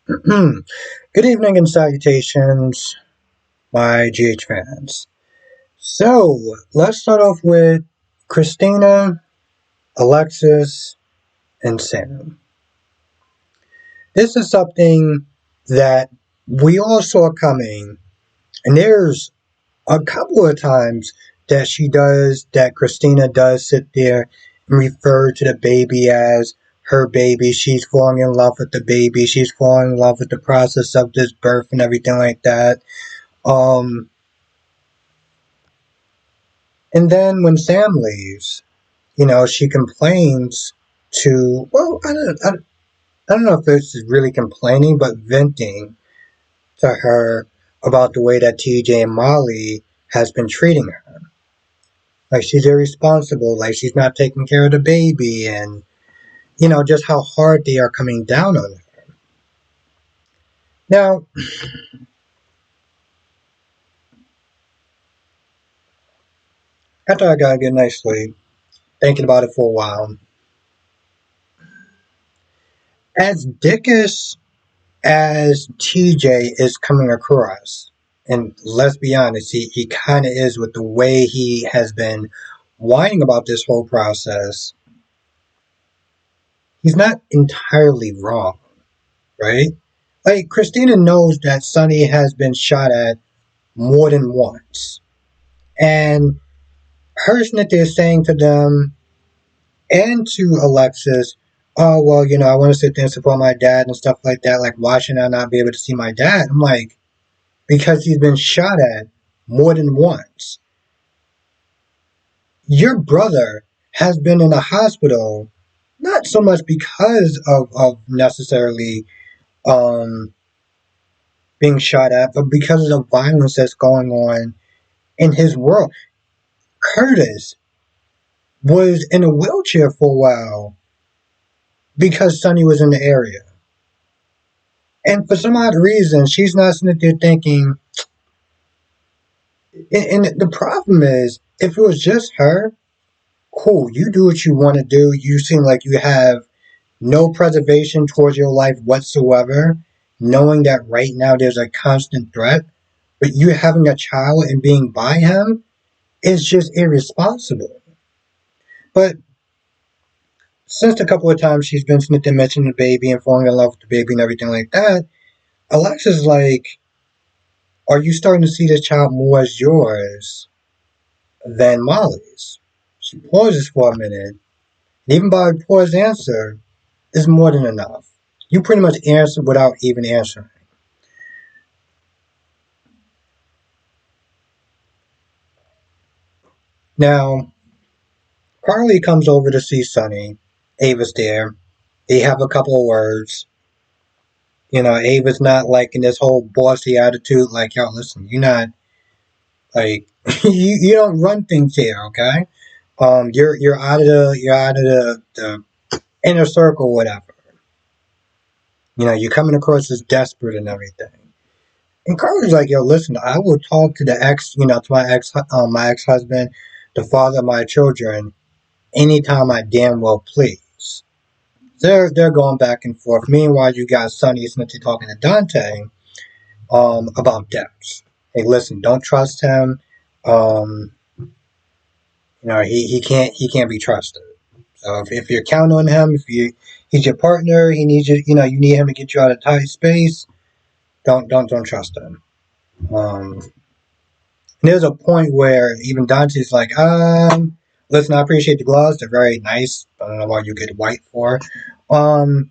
Good evening and salutations, my GH fans. So, let's start off with Kristina, Alexis, and Sam. This is something that we all saw coming, and there's a couple of times that Kristina does sit there and refer to the baby as her baby. She's falling in love with the baby. She's falling in love with the process of this birth and everything like that. Um, and then when Sam leaves, she complains to, well, I don't know if this is really complaining, but venting to her about the way that TJ and Molly has been treating her. Like she's irresponsible, like she's not taking care of the baby, and, just how hard they are coming down on her. Now, after I got a good night's sleep, thinking about it for a while, as dickish as TJ is coming across, and let's be honest, he kind of is with the way he has been whining about this whole process, he's not entirely wrong, right? Like, Kristina knows that Sonny has been shot at more than once. And her snitty is saying to them and to Alexis, oh, well, I want to sit there and support my dad and stuff like that. Like, why should I not be able to see my dad? I'm like, because he's been shot at more than once. Your brother has been in a hospital, not so much because of necessarily um, being shot at, but because of the violence that's going on in his world. Curtis was in a wheelchair for a while because Sonny was in the area. And for some odd reason, she's not sitting there thinking, and the problem is, if it was just her, cool, you do what you want to do. You seem like you have no preservation towards your life whatsoever, knowing that right now there's a constant threat, but you having a child and being by him is just irresponsible. But since a couple of times she's been snipped and mentioned the baby and falling in love with the baby and everything like that, Alexa's like, are you starting to see this child more as yours than Molly's? She pauses for a minute. And even by paused answer is more than enough. You pretty much answer without even answering. Now, Carly comes over to see Sonny. Ava's there. They have a couple of words. Ava's not like in this whole bossy attitude, like, yo, listen, you're not like you don't run things here, okay? You're out of the inner circle, whatever. You're coming across as desperate and everything. And Carly's like, yo, listen, I will talk to the ex, to my ex husband, the father of my children, anytime I damn well please. They're going back and forth. Meanwhile, you got Sonny essentially talking to Dante, about Dex. Hey, listen, don't trust him. Um, he can't be trusted. So if you're counting on him, he's your partner, he needs you. You need him to get you out of tight space. Don't trust him. And there's a point where even Dante's like, listen, I appreciate the gloves, they're very nice. I don't know why you get white for. Um,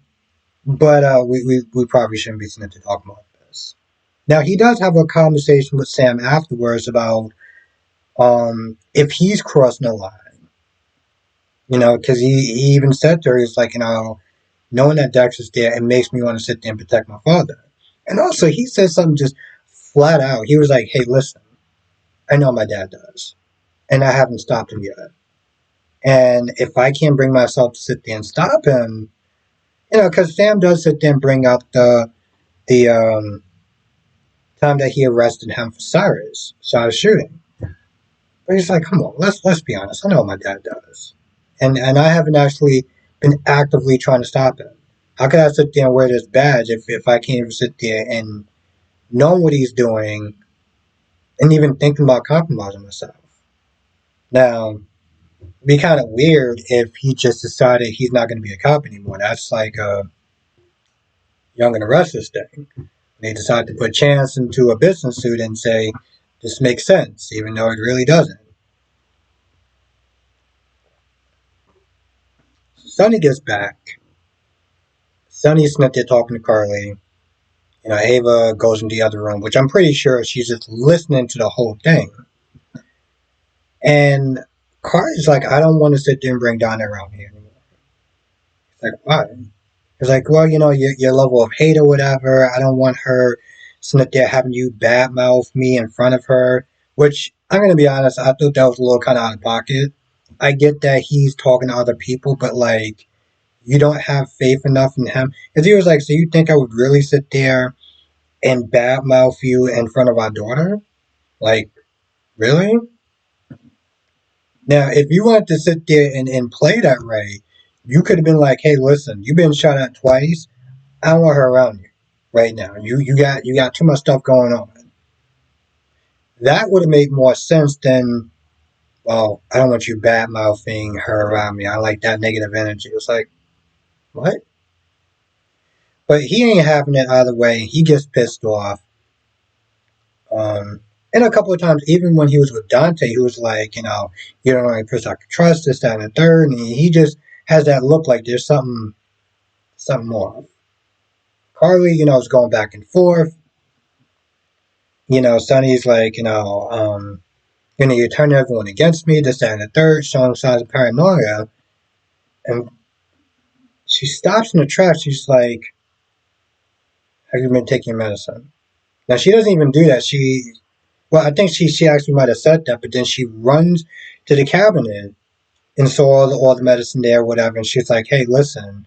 but we probably shouldn't be sitting to talk about this. Now he does have a conversation with Sam afterwards about if he's crossing the line. Because he even said to her, he's like, knowing that Dex is there, it makes me want to sit there and protect my father. And also, he said something just flat out. He was like, hey, listen, I know my dad does, and I haven't stopped him yet. And if I can't bring myself to sit there and stop him, because Sam does sit there and bring up the time that he arrested him for Cyrus, Cyrus shooting. But he's like, come on, let's be honest. I know what my dad does, and I haven't actually been actively trying to stop him. How can I sit there and wear this badge if I can't even sit there and know what he's doing and even thinking about compromising myself? Now, it'd be kind of weird if he just decided he's not going to be a cop anymore. That's like a Young and the Restless thing. They decide to put Chance into a business suit and say, this makes sense, even though it really doesn't. Sonny gets back. Sonny's not there talking to Carly. Ava goes in the other room, which I'm pretty sure she's just listening to the whole thing. And Carly's like, I don't want to sit there and bring Donna around here anymore. It's like, why? It's like, well, your level of hate or whatever. I don't want her sitting there having you badmouth me in front of her. Which, I'm going to be honest, I thought that was a little kind of out of pocket. I get that he's talking to other people, but like, you don't have faith enough in him. Because he was like, so you think I would really sit there and badmouth you in front of our daughter? Like, really? Now, if you wanted to sit there and play that way, you could have been like, hey, listen, you've been shot at twice. I don't want her around you right now. You got too much stuff going on. That would have made more sense than, well, I don't want you bad mouthing her around me. I like that negative energy. It's like, what? But he ain't having it either way. He gets pissed off. Um, and a couple of times, even when he was with Dante, he was like, you don't know any person I can trust, this, that, and the third. And he just has that look like there's something more. Carly, is going back and forth. Sonny's like, you turn everyone against me, this, that, and the third, showing signs of paranoia. And she stops in the tracks. She's like, have you been taking medicine? Now, she doesn't even do that. Well, I think she actually might have said that, but then she runs to the cabinet and saw all the medicine there, whatever. And she's like, hey, listen,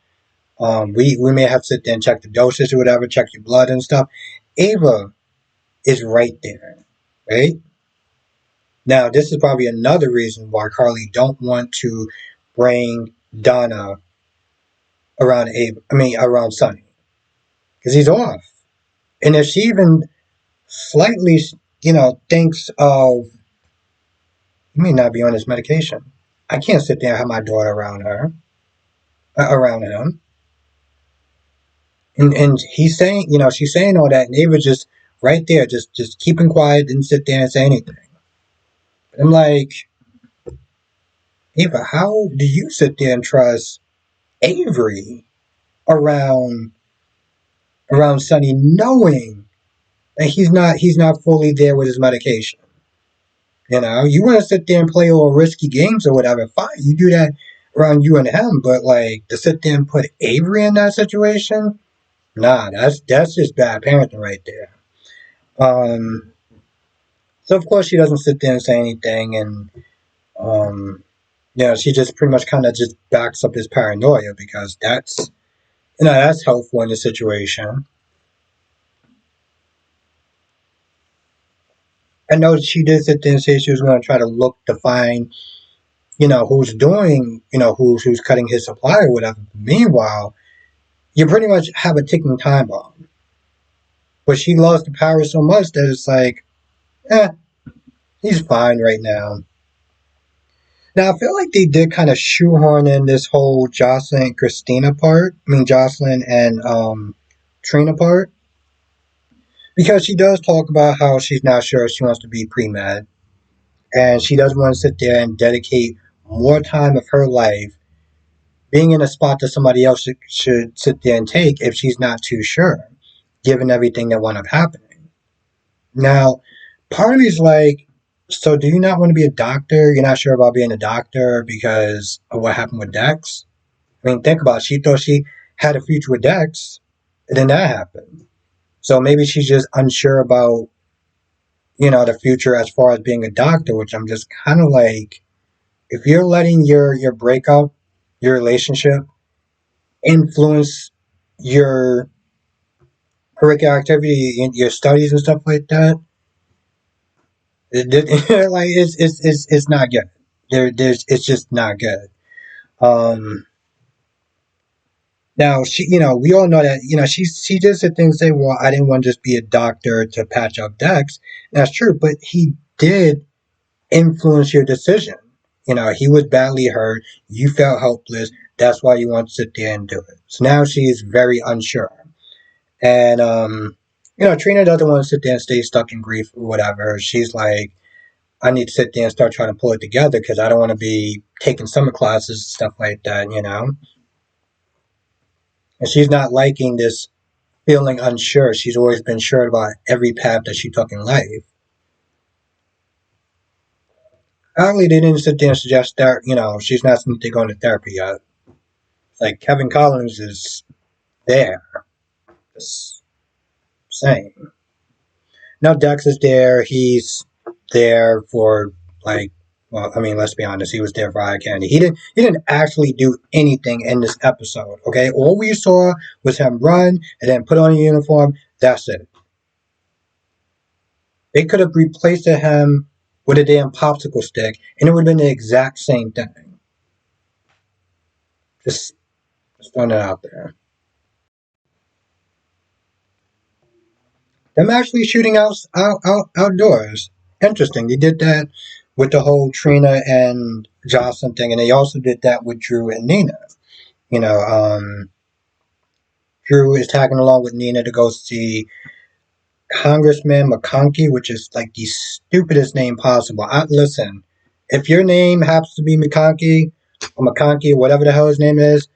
we may have to sit there and check the dosage or whatever, check your blood and stuff. Ava is right there, right? Now, this is probably another reason why Carly don't want to bring Donna around around Sonny, because he's off. And if she even slightly, thinks of, he may not be on his medication. I can't sit there and have my daughter around her, around him. And he's saying, she's saying all that, and Ava just right there, just keeping quiet, didn't sit there and say anything. I'm like, Ava, how do you sit there and trust Avery around Sonny, knowing that he's not fully there with his medication? You want to sit there and play all risky games or whatever, fine, you do that around you and him, but like to sit there and put Avery in that situation, nah, that's just bad parenting right there. Um, so of course she doesn't sit there and say anything, and she just pretty much kind of just backs up his paranoia because that's helpful in the situation. I know she did sit there and say she was going to try to look to find, who's doing, who's cutting his supply or whatever. Meanwhile, you pretty much have a ticking time bomb. But she lost the power so much that it's like, he's fine right now. Now, I feel like they did kind of shoehorn in this whole Josslyn and Kristina part. Josslyn and Trina part. Because she does talk about how she's not sure if she wants to be pre-med. And she doesn't want to sit there and dedicate more time of her life being in a spot that somebody else should sit there and take if she's not too sure, given everything that wound up happening. Now, part of me's like, so do you not want to be a doctor? You're not sure about being a doctor because of what happened with Dex? Think about it. She thought she had a future with Dex, and then that happened. So maybe she's just unsure about, the future as far as being a doctor, which I'm just kind of like, if you're letting your breakup, your relationship, influence your curricular activity in your studies and stuff like that, like it's not good. It's just not good. Um, Now she, we all know that she did sit there and say, "Well, I didn't want to just be a doctor to patch up Dex." And that's true, but he did influence your decision. He was badly hurt. You felt helpless. That's why you want to sit there and do it. So now she's very unsure, and Trina doesn't want to sit there and stay stuck in grief or whatever. She's like, I need to sit there and start trying to pull it together because I don't want to be taking summer classes and stuff like that. And she's not liking this feeling unsure. She's always been sure about every path that she took in life. Apparently, they didn't sit there and suggest that, she's not going to go into therapy yet. Like, Kevin Collins is there. Just saying. Now, Dex is there. He's there for, like, well, I mean, let's be honest. He was there for eye candy. He didn't actually do anything in this episode, okay? All we saw was him run and then put on a uniform. That's it. They could have replaced him with a damn popsicle stick, and it would have been the exact same thing. Just throwing it out there. Them actually shooting outdoors. Interesting. They did that with the whole Trina and Josslyn thing, and they also did that with Drew and Nina. You know, Drew is tagging along with Nina to go see Congressman McConkey, which is like the stupidest name possible. Listen, if your name happens to be McConkey or McConkey, whatever the hell his name is,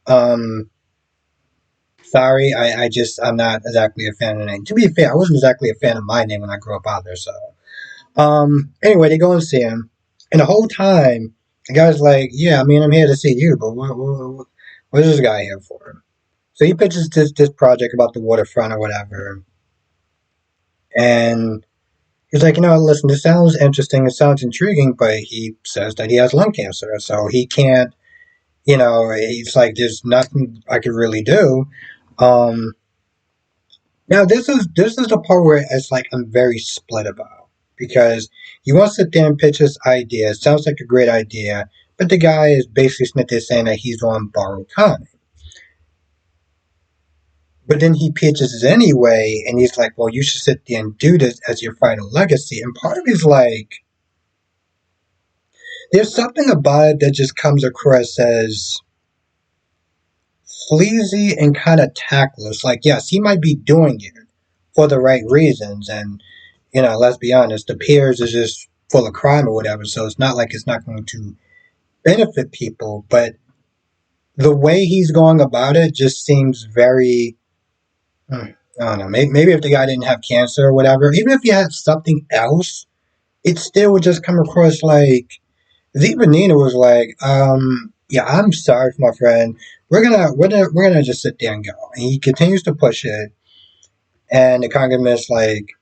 um, sorry, I'm not exactly a fan of the name. To be fair, I wasn't exactly a fan of my name when I grew up out there. So, anyway, they go and see him, and the whole time the guy's like, "Yeah, I mean, I'm here to see you, but what is this guy here for?" So he pitches this project about the waterfront or whatever, and he's like, listen, this sounds interesting, it sounds intriguing, but he says that he has lung cancer, so he can't. He's like, there's nothing I could really do. Um, Now this is the part where it's like I'm very split about because he wants to sit there and pitch his idea. It sounds like a great idea, but the guy is basically sitting there saying that he's on borrowed time. But then he pitches it anyway, and he's like, "Well, you should sit there and do this as your final legacy." And part of me's like, there's something about it that just comes across as sleazy and kind of tactless. Like, yes, he might be doing it for the right reasons, and let's be honest, the Piers is just full of crime or whatever, so it's not like it's not going to benefit people, but the way he's going about it just seems very, I don't know, maybe if the guy didn't have cancer or whatever, even if he had something else, it still would just come across like, Ziva Nina was like, yeah, I'm sorry for my friend. We're gonna just sit there and go. And he continues to push it, and the congressman's like,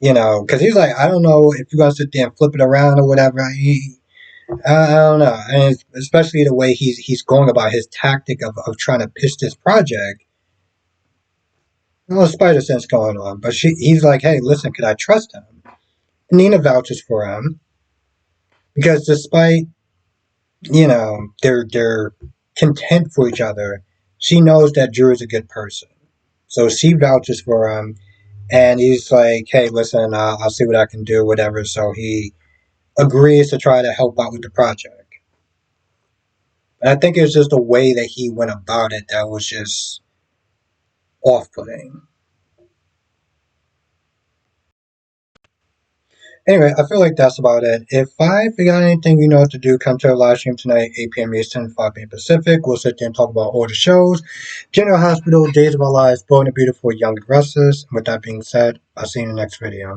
because he's like, I don't know if you're gonna sit there and flip it around or whatever. I don't know, and especially the way he's going about his tactic of trying to pitch this project. Well, spider sense going on, but he's like, hey, listen, can I trust him? And Nina vouches for him because despite their content for each other, she knows that Drew is a good person, so she vouches for him. And he's like, hey, listen, I'll see what I can do, whatever. So he agrees to try to help out with the project. And I think it was just the way that he went about it that was just off putting. Anyway, I feel like that's about it. If I forgot anything, you know what to do. Come to our live stream tonight, 8 p.m. Eastern, 5 p.m. Pacific. We'll sit there and talk about all the shows. General Hospital, Days of Our Lives, Bold and Beautiful, Young and Restless. And with that being said, I'll see you in the next video.